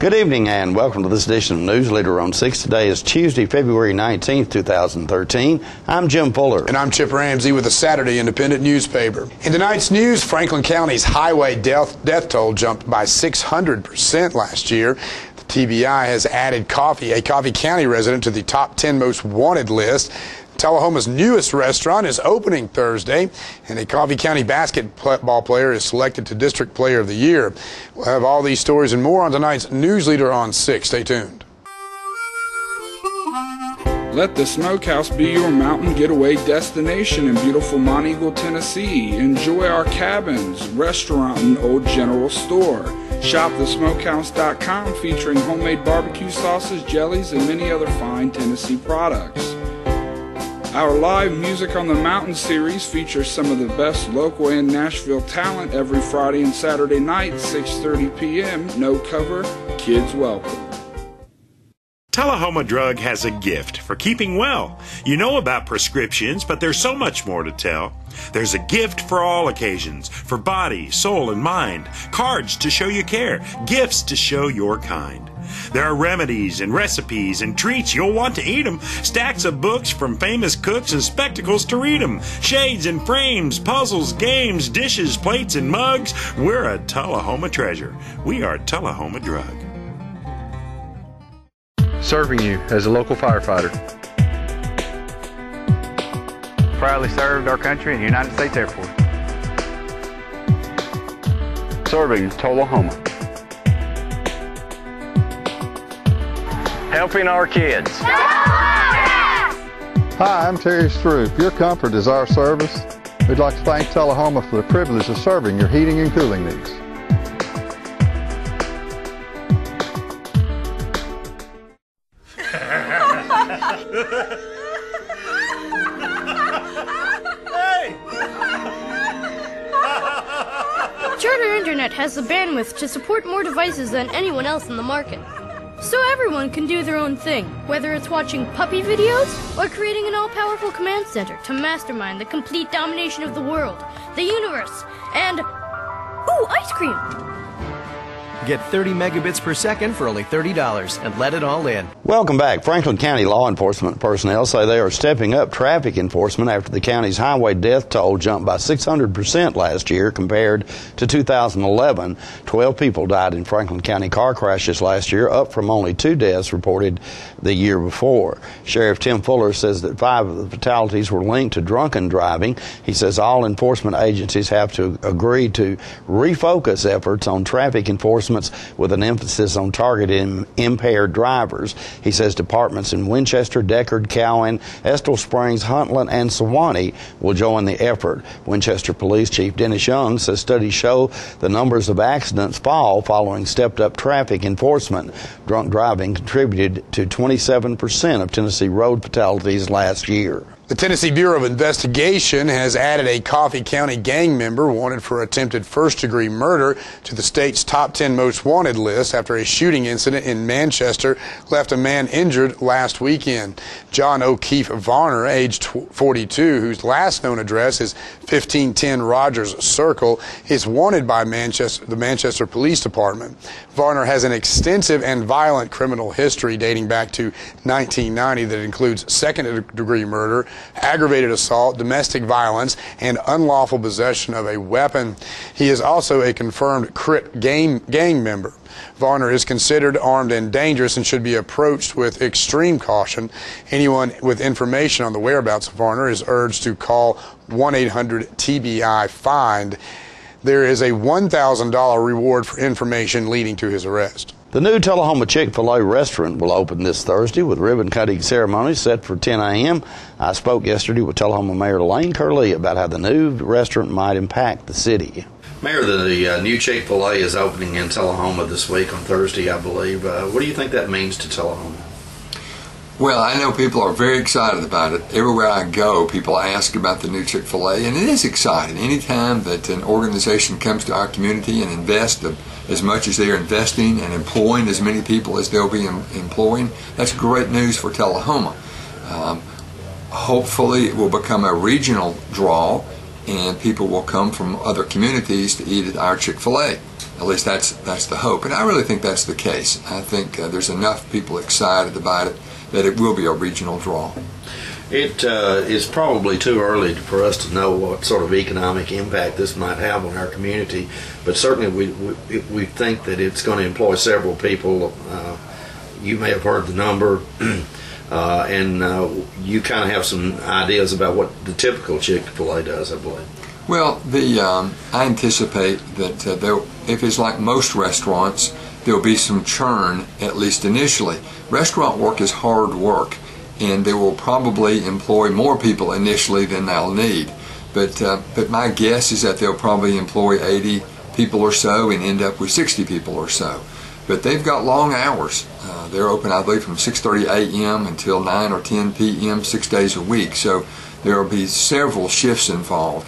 Good evening and welcome to this edition of Newsleader on 6. Today is Tuesday, February 19th, 2013. I'm Jim Fuller. And I'm Chip Ramsey with the Saturday Independent newspaper. In tonight's news, Franklin County's highway death toll jumped by 600% last year. The TBI has added a Coffee County resident, to the top 10 most wanted list. Tullahoma's newest restaurant is opening Thursday, and a Coffee County basketball player is selected to District Player of the Year. We'll have all these stories and more on tonight's Newsleader on 6. Stay tuned. Let the Smokehouse be your mountain getaway destination in beautiful Monteagle, Tennessee. Enjoy our cabins, restaurant, and old general store. Shop thesmokehouse.com, featuring homemade barbecue sauces, jellies, and many other fine Tennessee products. Our live Music on the Mountain series features some of the best local and Nashville talent every Friday and Saturday night, 6:30 p.m. No cover, kids welcome. Tullahoma Drug has a gift for keeping well. You know about prescriptions, but there's so much more to tell. There's a gift for all occasions, for body, soul, and mind. Cards to show you care, gifts to show your kind. There are remedies and recipes and treats, you'll want to eat them. Stacks of books from famous cooks and spectacles to read them. Shades and frames, puzzles, games, dishes, plates, and mugs. We're a Tullahoma treasure. We are Tullahoma Drug. Serving you as a local firefighter. Proudly served our country in the United States Air Force. Serving Tullahoma. Helping our kids. Hi, I'm Terry Stroop. Your comfort is our service. We'd like to thank Tullahoma for the privilege of serving your heating and cooling needs. Charter Internet has the bandwidth to support more devices than anyone else in the market. So everyone can do their own thing, whether it's watching puppy videos or creating an all-powerful command center to mastermind the complete domination of the world, the universe, and, ooh, ice cream! Get 30 megabits per second for only $30 and let it all in. Welcome back. Franklin County law enforcement personnel say they are stepping up traffic enforcement after the county's highway death toll jumped by 600% last year compared to 2011. 12 people died in Franklin County car crashes last year, up from only 2 deaths reported the year before. Sheriff Tim Fuller says that 5 of the fatalities were linked to drunken driving. He says all enforcement agencies have to agree to refocus efforts on traffic enforcement with an emphasis on targeting impaired drivers. He says departments in Winchester, Deckard, Cowan, Estill Springs, Huntland, and Sewanee will join the effort. Winchester Police Chief Dennis Young says studies show the numbers of accidents fall following stepped-up traffic enforcement. Drunk driving contributed to 27% of Tennessee road fatalities last year. The Tennessee Bureau of Investigation has added a Coffee County gang member wanted for attempted first-degree murder to the state's top 10 most wanted list after a shooting incident in Manchester left a man injured last weekend. John O'Keefe Varner, aged 42, whose last known address is 1510 Rogers Circle, is wanted by the Manchester Police Department. Varner has an extensive and violent criminal history dating back to 1990 that includes second-degree murder, aggravated assault, domestic violence, and unlawful possession of a weapon. He is also a confirmed Crip gang member. Varner is considered armed and dangerous and should be approached with extreme caution. Anyone with information on the whereabouts of Varner is urged to call 1-800-TBI-FIND. There is a $1,000 reward for information leading to his arrest. The new Tullahoma Chick-fil-A restaurant will open this Thursday with ribbon-cutting ceremonies set for 10 a.m. I spoke yesterday with Tullahoma Mayor Lane Curley about how the new restaurant might impact the city. Mayor, the new Chick-fil-A is opening in Tullahoma this week on Thursday, I believe. What do you think that means to Tullahoma? Well, I know people are very excited about it. Everywhere I go, people ask about the new Chick-fil-A, and it is exciting. Anytime that an organization comes to our community and invests as much as they are investing and employing as many people as they'll be employing, that's great news for Tullahoma. Hopefully it will become a regional draw and people will come from other communities to eat at our Chick-fil-A. At least that's the hope, and I really think that's the case. I think there's enough people excited about it that it will be a regional draw. It is probably too early for us to know what sort of economic impact this might have on our community, but certainly we think that it's going to employ several people. You may have heard the number, and you kind of have some ideas about what the typical Chick-fil-A does, I believe. Well, I anticipate that if it's like most restaurants, there'll be some churn, at least initially. Restaurant work is hard work, and they will probably employ more people initially than they'll need. But my guess is that they'll probably employ 80 people or so and end up with 60 people or so. But they've got long hours. They're open, I believe, from 6:30 a.m. until 9 or 10 p.m. 6 days a week. So there will be several shifts involved.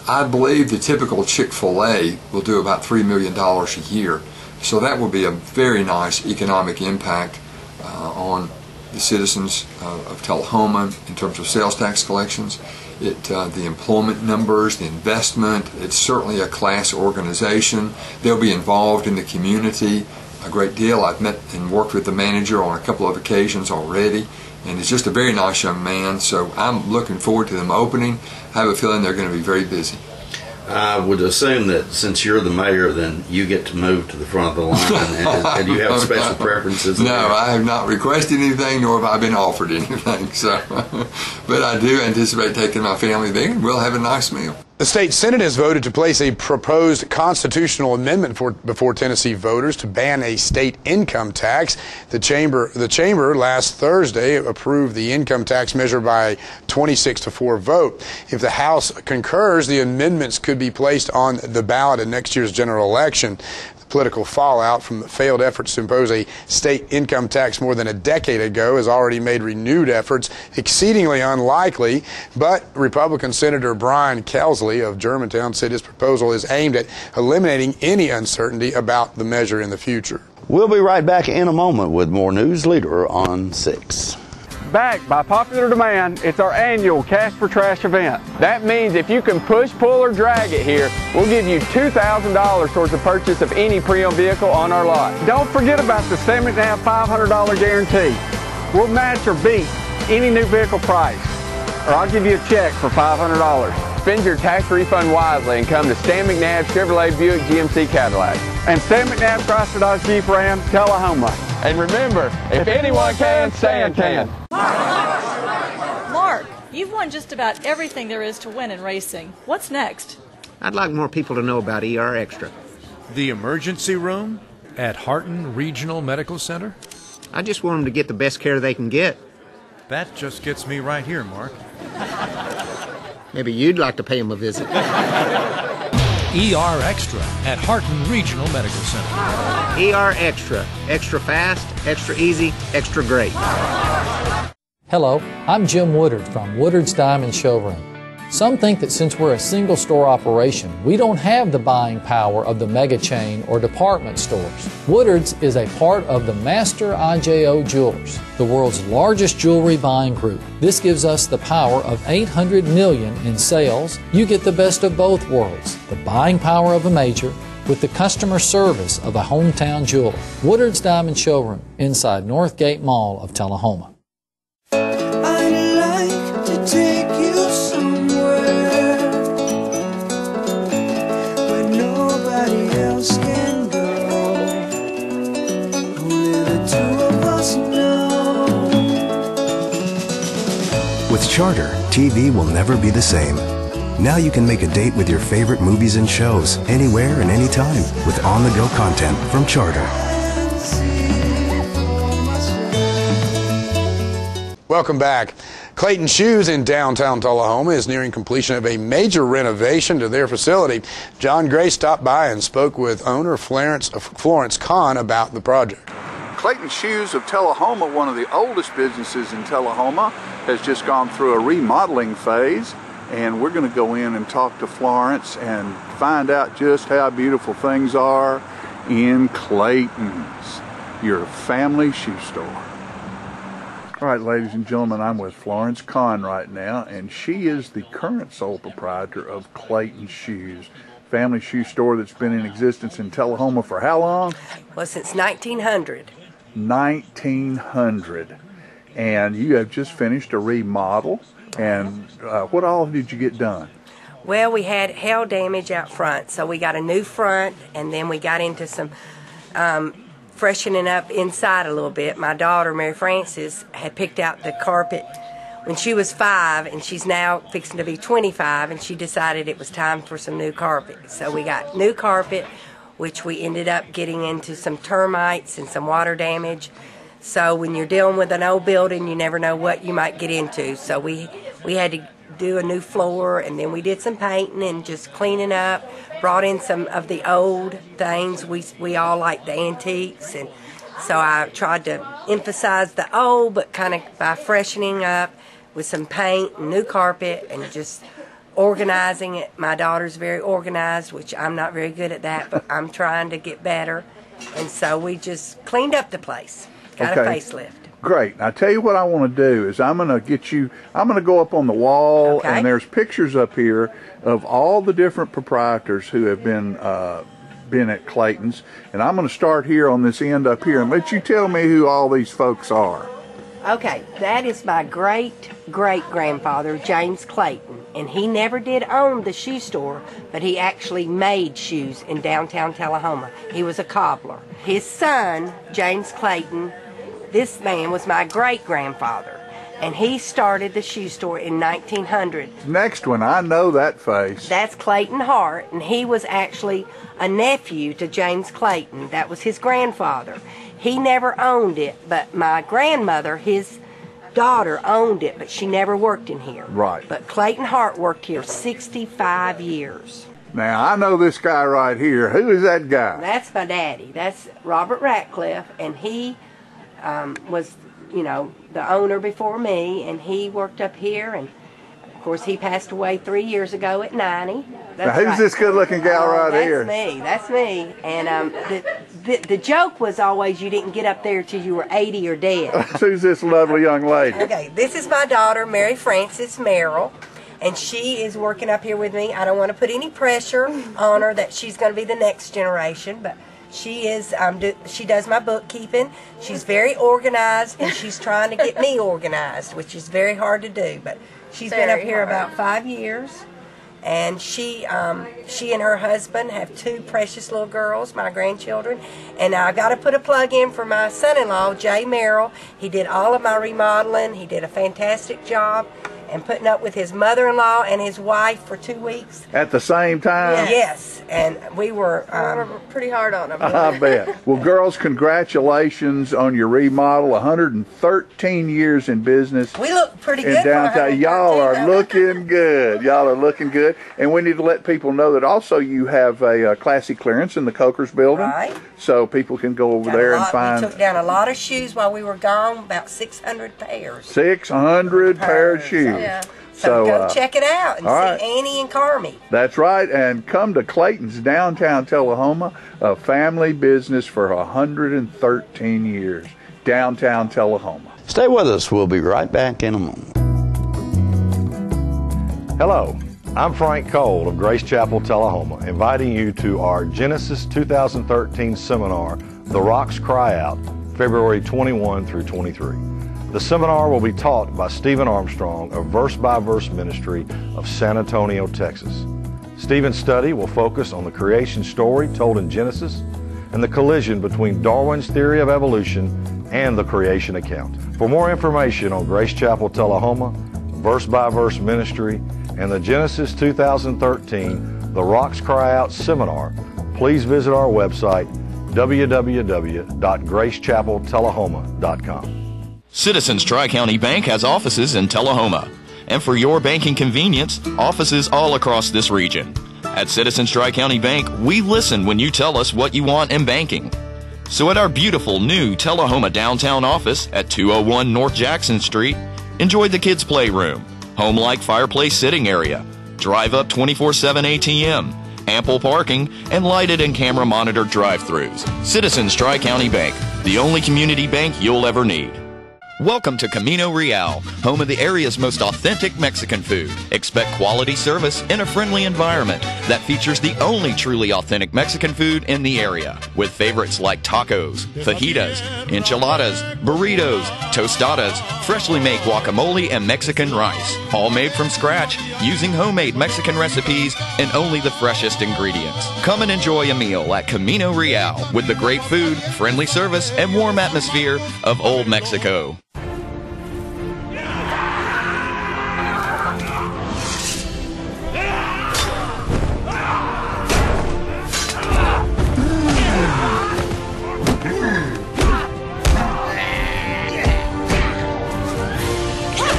I believe the typical Chick-fil-A will do about $3 million a year. So that will be a very nice economic impact on the citizens of Tullahoma in terms of sales tax collections. The employment numbers, the investment, it's certainly a class organization. They'll be involved in the community a great deal. I've met and worked with the manager on a couple of occasions already, and he's just a very nice young man, so I'm looking forward to them opening. I have a feeling they're going to be very busy. I would assume that since you're the mayor, then you get to move to the front of the line, and you have special preferences? No, I have not requested anything, nor have I been offered anything. So, but I do anticipate taking my family there, and we'll have a nice meal. The state Senate has voted to place a proposed constitutional amendment before Tennessee voters to ban a state income tax. The chamber last Thursday approved the income tax measure by 26-4 vote. If the House concurs, the amendments could be placed on the ballot in next year's general election. Political fallout from failed efforts to impose a state income tax more than a decade ago has already made renewed efforts exceedingly unlikely, but Republican Senator Brian Kelsley of Germantown said his proposal is aimed at eliminating any uncertainty about the measure in the future. We'll be right back in a moment with more Newsleader on 6. Back by popular demand, it's our annual Cash for Trash event. That means if you can push, pull, or drag it here, we'll give you $2,000 towards the purchase of any pre-owned vehicle on our lot. Don't forget about the 7.5 $500 guarantee. We'll match or beat any new vehicle price, or I'll give you a check for $500. Spend your tax refund wisely and come to Stan McNabb Chevrolet Buick GMC Cadillac. And Stan McNabb Chrysler Dodge Jeep Ram, Tullahoma. And remember, if anyone can, Stan can. Mark, you've won just about everything there is to win in racing. What's next? I'd like more people to know about ER Extra. The emergency room at Harton Regional Medical Center? I just want them to get the best care they can get. That just gets me right here, Mark. Maybe you'd like to pay them a visit. ER Extra at Harton Regional Medical Center. ER Extra. Extra fast, extra easy, extra great. Hello, I'm Jim Woodard from Woodard's Diamond Showroom. Some think that since we're a single store operation, we don't have the buying power of the mega chain or department stores. Woodard's is a part of the Master IJO Jewelers, the world's largest jewelry buying group. This gives us the power of $800 million in sales. You get the best of both worlds, the buying power of a major with the customer service of a hometown jeweler. Woodard's Diamond Showroom inside Northgate Mall of Tullahoma. With Charter, TV will never be the same. Now you can make a date with your favorite movies and shows, anywhere and anytime, with on-the-go content from Charter. Welcome back. Clayton Shoes in downtown Tullahoma is nearing completion of a major renovation to their facility. John Gray stopped by and spoke with owner Florence Kahn about the project. Clayton Shoes of Tullahoma, one of the oldest businesses in Tullahoma, has just gone through a remodeling phase, and we're going to go in and talk to Florence and find out just how beautiful things are in Clayton's, your family shoe store. All right, ladies and gentlemen, I'm with Florence Kahn right now, and she is the current sole proprietor of Clayton Shoes. family shoe store that's been in existence in Tullahoma for how long? Well, since 1900. 1900. And you have just finished a remodel. And what all did you get done? Well, we had hail damage out front, so we got a new front, and then we got into some freshening up inside a little bit. My daughter, Mary Frances, had picked out the carpet when she was 5, and she's now fixing to be 25, and she decided it was time for some new carpet. So we got new carpet, which we ended up getting into some termites and some water damage. So when you're dealing with an old building, you never know what you might get into. So we had to do a new floor, and then we did some painting and just cleaning up, brought in some of the old things. We all like the antiques, and so I tried to emphasize the old, but kind of by freshening up with some paint and new carpet and just organizing it. My daughter's very organized, which I'm not very good at that, but I'm trying to get better. And so we just cleaned up the place, got a facelift. Great. I tell you what I want to do is I'm going to go up on the wall, and there's pictures up here of all the different proprietors who have been at Clayton's, and I'm going to start here on this end up here and let you tell me who all these folks are. Okay, that is my great-great-grandfather, James Clayton, and he never did own the shoe store, but he actually made shoes in downtown Tullahoma. He was a cobbler. His son, James Clayton, this man was my great-grandfather, and he started the shoe store in 1900. Next one, I know that face. That's Clayton Hart, and he was actually a nephew to James Clayton. That was his grandfather. He never owned it, but my grandmother, his daughter, owned it, but she never worked in here. Right. But Clayton Hart worked here 65 years. Now, I know this guy right here. Who is that guy? That's my daddy. That's Robert Ratcliffe, and he was, the owner before me, and he worked up here, and of course he passed away 3 years ago at 90. Now, who's this good-looking gal right here? That's me. And the joke was always you didn't get up there till you were 80 or dead. Who's this lovely young lady? Okay, this is my daughter, Mary Frances Merrill, and she is working up here with me. I don't want to put any pressure on her that she's going to be the next generation, but she is. She does my bookkeeping. She's very organized, and she's trying to get me organized, which is very hard to do. But she's been up here about 5 years, and she and her husband have 2 precious little girls, my grandchildren. And I got to put a plug in for my son-in-law, Jay Merrill. He did all of my remodeling. He did a fantastic job. And putting up with his mother-in-law and his wife for 2 weeks. At the same time? Yes, and we were pretty hard on them. I bet. Well, girls, congratulations on your remodel. 113 years in business. We look pretty good. Downtown. Y'all are looking good. Y'all are looking good. And we need to let people know that also you have a classy clearance in the Coker's building. Right. So people can go over there and find. We took down a lot of shoes while we were gone, about 600 pairs. 600 pairs of shoes. Yeah. So go check it out and see Annie and Carmi. That's right, and come to Clayton's downtown Tullahoma, a family business for 113 years. Downtown Tullahoma. Stay with us. We'll be right back in a moment. Hello, I'm Frank Cole of Grace Chapel, Tullahoma, inviting you to our Genesis 2013 seminar, The Rocks Cry Out, February 21 through 23. The seminar will be taught by Stephen Armstrong of Verse by Verse Ministry of San Antonio, Texas. Stephen's study will focus on the creation story told in Genesis and the collision between Darwin's theory of evolution and the creation account. For more information on Grace Chapel, Tullahoma, Verse by Verse Ministry, and the Genesis 2013 The Rocks Cry Out Seminar, please visit our website, www.gracechapeltullahoma.com. Citizens Tri-County Bank has offices in Tullahoma. And for your banking convenience, offices all across this region. At Citizens Tri-County Bank, we listen when you tell us what you want in banking. So at our beautiful new Tullahoma downtown office at 201 North Jackson Street, enjoy the kids' playroom, home-like fireplace sitting area, drive-up 24/7 ATM, ample parking, and lighted and camera-monitored drive-thrus. Citizens Tri-County Bank, the only community bank you'll ever need. Welcome to Camino Real, home of the area's most authentic Mexican food. Expect quality service in a friendly environment that features the only truly authentic Mexican food in the area, with favorites like tacos, fajitas, enchiladas, burritos, tostadas, freshly made guacamole, and Mexican rice, all made from scratch using homemade Mexican recipes and only the freshest ingredients. Come and enjoy a meal at Camino Real with the great food, friendly service, and warm atmosphere of Old Mexico.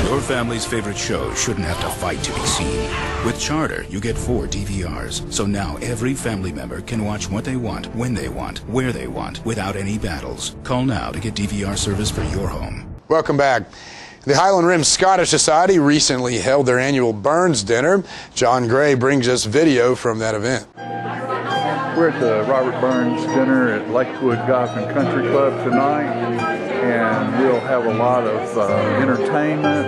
Your family's favorite show shouldn't have to fight to be seen. With Charter, you get 4 DVRs, so now every family member can watch what they want, when they want, where they want, without any battles. Call now to get DVR service for your home. Welcome back. The Highland Rim Scottish Society recently held their annual Burns Dinner. John Gray brings us video from that event. We're at the Robert Burns Dinner at Lakewood Golf and Country Club tonight, and we'll have a lot of entertainment,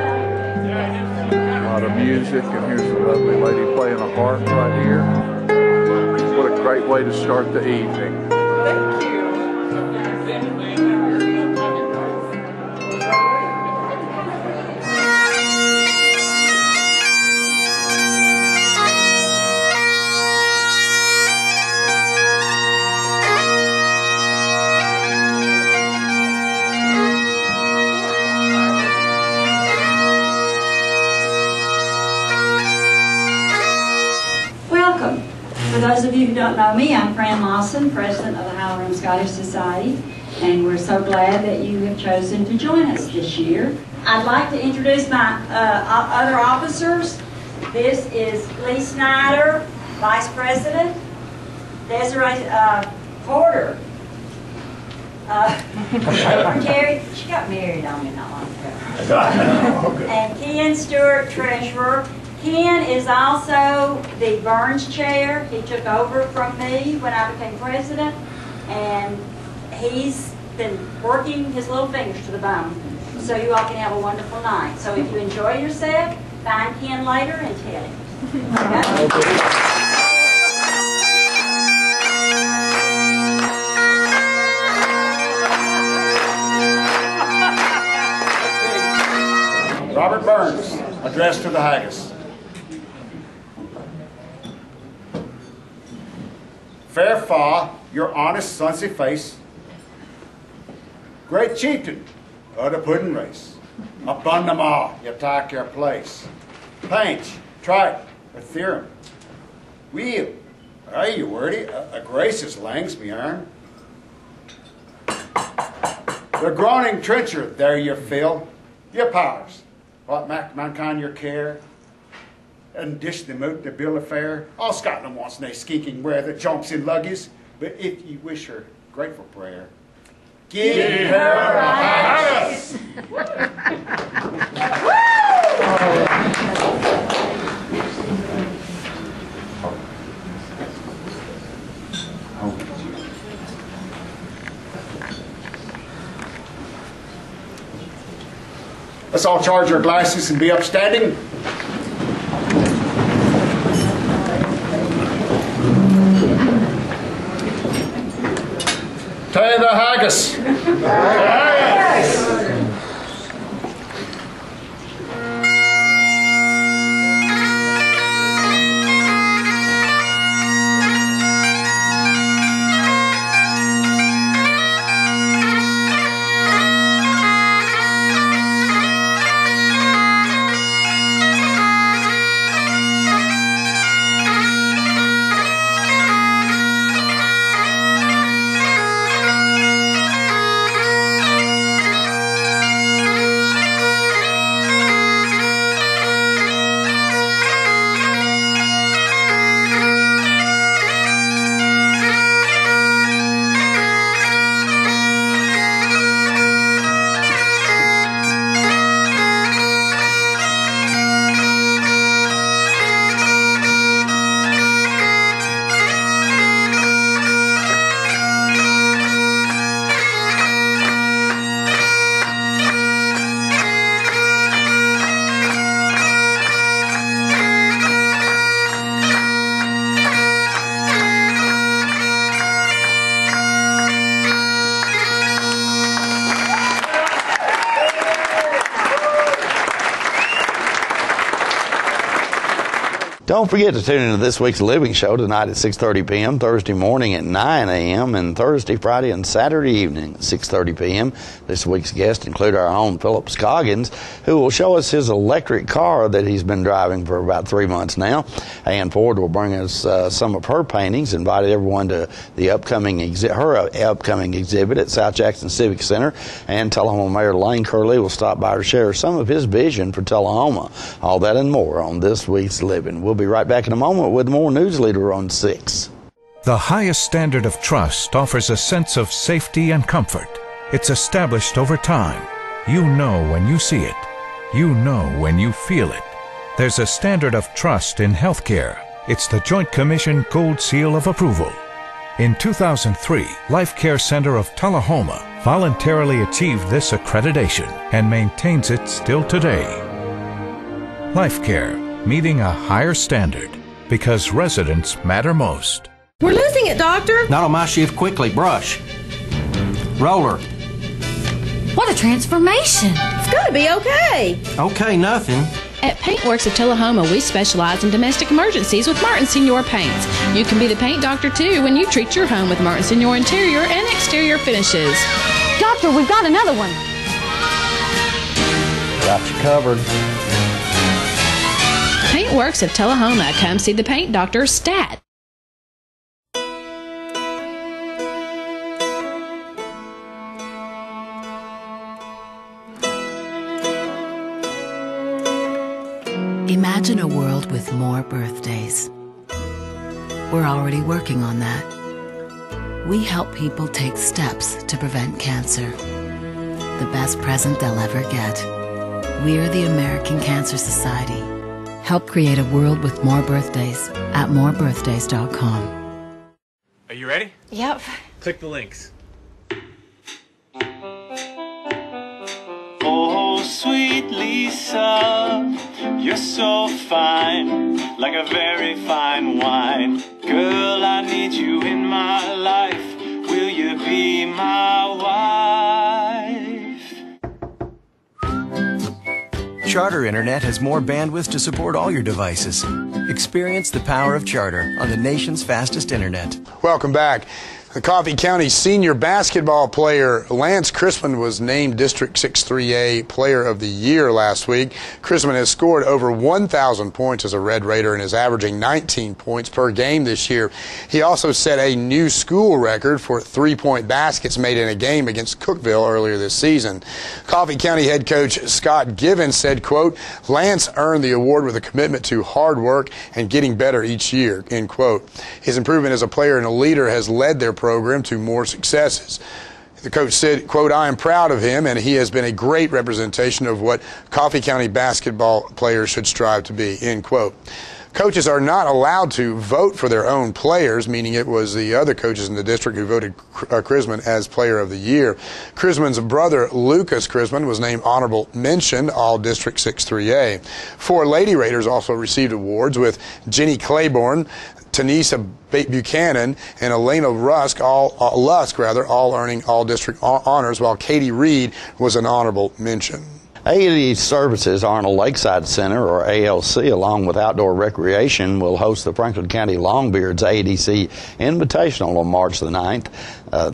a lot of music, and here's a lovely lady playing a harp right here. What a great way to start the evening. Thank you. For those of you who don't know me, I'm Fran Lawson, President of the Highland Rim Scottish Society, and we're so glad that you have chosen to join us this year. I'd like to introduce my other officers. This is Lee Snyder, Vice President, Desiree Porter, Secretary. She got married on me not long ago. And Ken Stewart, Treasurer. Ken is also the Burns Chair. He took over from me when I became president, and he's been working his little fingers to the bone. So you all can have a wonderful night. So if you enjoy yourself, find Ken later and tell him. Okay. Robert Burns, address to the Haggis. Fair fa, your honest, sonsy face, great chieftain of the pudding race. Upon them all, you take your place. Painch, trite, or theorem. Wheel, are you wordy? A gracious langs me earn. The groaning trencher, there you fill. Your powers, what mankind your care. And dish them out the bill of fare. All Scotland wants nae skeeking where the jumps in luggies, but if ye wish her grateful prayer, give her a haggis. Let's all charge our glasses and be upstanding. Tay the haggis. Haggis. Don't forget to tune into this week's Living Show tonight at 6:30 p.m., Thursday morning at 9 a.m., and Thursday, Friday, and Saturday evening at 6:30 p.m. This week's guests include our own Philip Scoggins, who will show us his electric car that he's been driving for about 3 months now. Ann Ford will bring us some of her paintings, invited everyone to the upcoming exhibit at South Jackson Civic Center, and Tullahoma Mayor Lane Curley will stop by to share some of his vision for Tullahoma. All that and more on this week's Living. We'll be right back in a moment with more Newsleader on 6. The highest standard of trust offers a sense of safety and comfort. It's established over time. You know when you see it. You know when you feel it. There's a standard of trust in healthcare. It's the Joint Commission Gold Seal of Approval. In 2003, Life Care Center of Tullahoma voluntarily achieved this accreditation and maintains it still today. Life Care, meeting a higher standard because residents matter most. We're losing it, Doctor. Not on my shift. Quickly, brush. Roller. What a transformation. It's got to be okay. Okay, nothing. At Paintworks of Tullahoma, we specialize in domestic emergencies with Martin Senior Paints. You can be the paint doctor, too, when you treat your home with Martin Senior interior and exterior finishes. Doctor, we've got another one. Got you covered. Paintworks of Tullahoma. Come see the paint doctor, Stat. Imagine a world with more birthdays. We're already working on that. We help people take steps to prevent cancer. The best present they'll ever get. We're the American Cancer Society. Help create a world with more birthdays at morebirthdays.com. Are you ready? Yep. Click the links. Oh, sweet Lisa, you're so fine, like a very fine wine. Girl, I need you in my life. Will you be my wife? Charter Internet has more bandwidth to support all your devices. Experience the power of Charter on the nation's fastest internet. Welcome back. The Coffee County senior basketball player Lance Chrisman was named District 6-3A Player of the Year last week. Chrisman has scored over 1,000 points as a Red Raider and is averaging 19 points per game this year. He also set a new school record for three-point baskets made in a game against Cookeville earlier this season. Coffee County head coach Scott Givens said, quote, Lance earned the award with a commitment to hard work and getting better each year, end quote. His improvement as a player and a leader has led their program to more successes. The coach said, quote, I am proud of him, and he has been a great representation of what Coffee County basketball players should strive to be, end quote. Coaches are not allowed to vote for their own players, meaning it was the other coaches in the district who voted Chrisman as Player of the Year. Chrisman's brother, Lucas Chrisman, was named Honorable Mention, All District 6-3A. 4 Lady Raiders also received awards, with Jenny Claiborne, Tanisa Buchanan, and Elena Lusk all earning all district honors, while Katie Reed was an honorable mention. AED Services Arnold Lakeside Center, or ALC, along with Outdoor Recreation, will host the Franklin County Longbeards AEDC Invitational on March the 9th.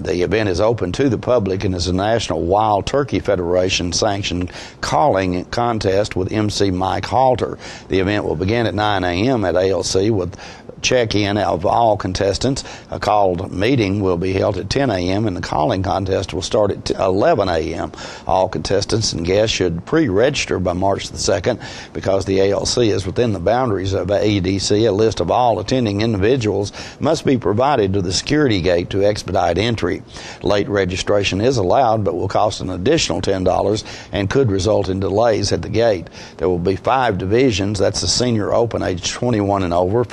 The event is open to the public and is a National Wild Turkey Federation sanctioned calling contest with MC Mike Halter. The event will begin at 9 a.m. at ALC with check-in of all contestants. A called meeting will be held at 10 a.m. and the calling contest will start at 11 a.m. All contestants and guests should pre-register by March the 2nd because the ALC is within the boundaries of AEDC. A list of all attending individuals must be provided to the security gate to expedite entry. Late registration is allowed but will cost an additional $10 and could result in delays at the gate. There will be 5 divisions. That's the Senior Open, age 21 and over.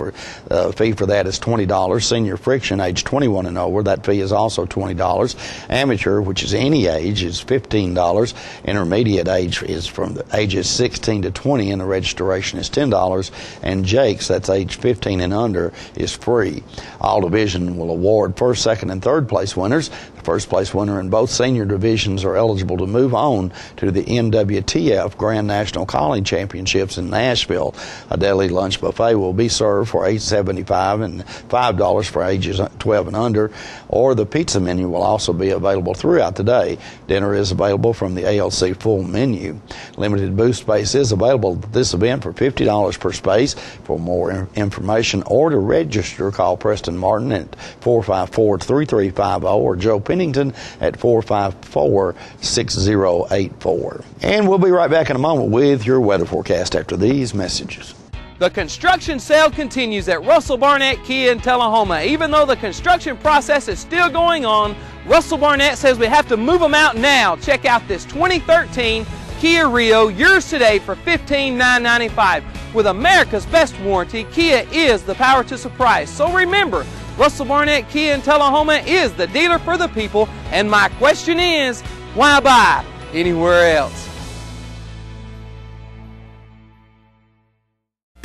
Fee for that is $20. Senior Friction, age 21 and over. That fee is also $20. Amateur, which is any age, is $15. Intermediate age is from the ages 16 to 20, and the registration is $10. And Jakes, that's age 15 and under, is free. All division will award first, second, and third place winners. The First place winner in both senior divisions are eligible to move on to the NWTF Grand National College Championships in Nashville. A daily lunch buffet will be served for $8.75 and $5 for ages 12 and under, or the pizza menu will also be available throughout the day. Dinner is available from the ALC full menu. Limited booth space is available at this event for $50 per space. For more information or to register, call Preston Martin at 454-3350 or Joe Pennington at 454-6084. And we'll be right back in a moment with your weather forecast after these messages. The construction sale continues at Russell Barnett Kia in Tullahoma. Even though the construction process is still going on, Russell Barnett says we have to move them out now. Check out this 2013 Kia Rio, yours today for $15,995. With America's best warranty, Kia is the power to surprise. So remember, Russell Barnett Kia in Tullahoma is the dealer for the people. And my question is, why buy anywhere else?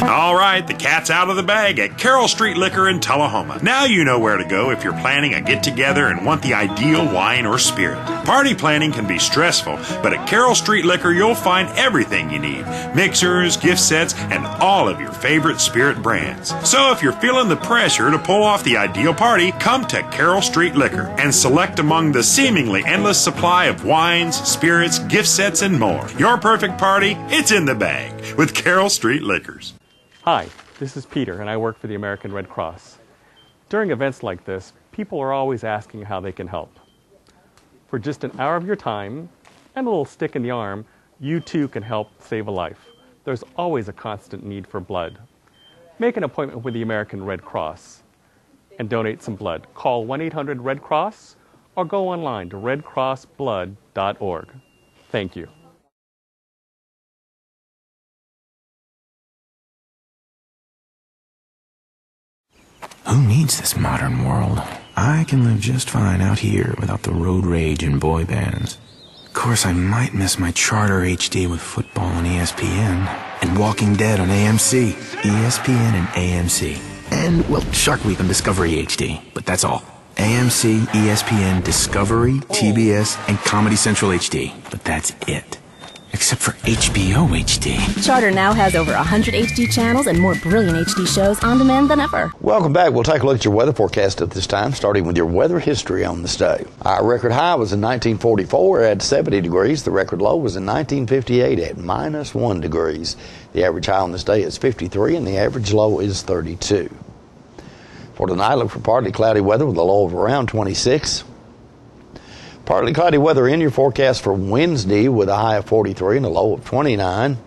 All right, the cat's out of the bag at Carroll Street Liquor in Tullahoma. Now you know where to go if you're planning a get-together and want the ideal wine or spirit. Party planning can be stressful, but at Carroll Street Liquor you'll find everything you need. Mixers, gift sets, and all of your favorite spirit brands. So if you're feeling the pressure to pull off the ideal party, come to Carroll Street Liquor and select among the seemingly endless supply of wines, spirits, gift sets, and more. Your perfect party, it's in the bag with Carroll Street Liquors. Hi, this is Peter, and I work for the American Red Cross. During events like this, people are always asking how they can help. For just an hour of your time and a little stick in the arm, you too can help save a life. There's always a constant need for blood. Make an appointment with the American Red Cross and donate some blood. Call 1-800-RED-CROSS or go online to redcrossblood.org. Thank you. Who needs this modern world? I can live just fine out here without the road rage and boy bands. Of course, I might miss my Charter HD with football on ESPN and Walking Dead on AMC. ESPN and AMC. And, well, Shark Week on Discovery HD. But that's all. AMC, ESPN, Discovery, TBS, and Comedy Central HD. But that's it. Except for HBO HD. Charter now has over 100 HD channels and more brilliant HD shows on demand than ever. Welcome back. We'll take a look at your weather forecast at this time, starting with your weather history on this day. Our record high was in 1944 at 70 degrees. The record low was in 1958 at -1 degrees. The average high on this day is 53 and the average low is 32. For tonight, look for partly cloudy weather with a low of around 26. Partly cloudy weather in your forecast for Wednesday with a high of 43 and a low of 29.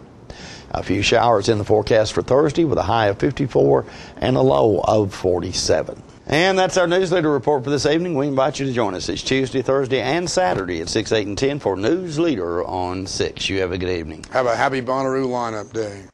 A few showers in the forecast for Thursday with a high of 54 and a low of 47. And that's our newsletter report for this evening. We invite you to join us each Tuesday, Thursday, and Saturday at 6, 8, and 10 for Newsleader on 6. You have a good evening. Have a happy Bonnaroo lineup day.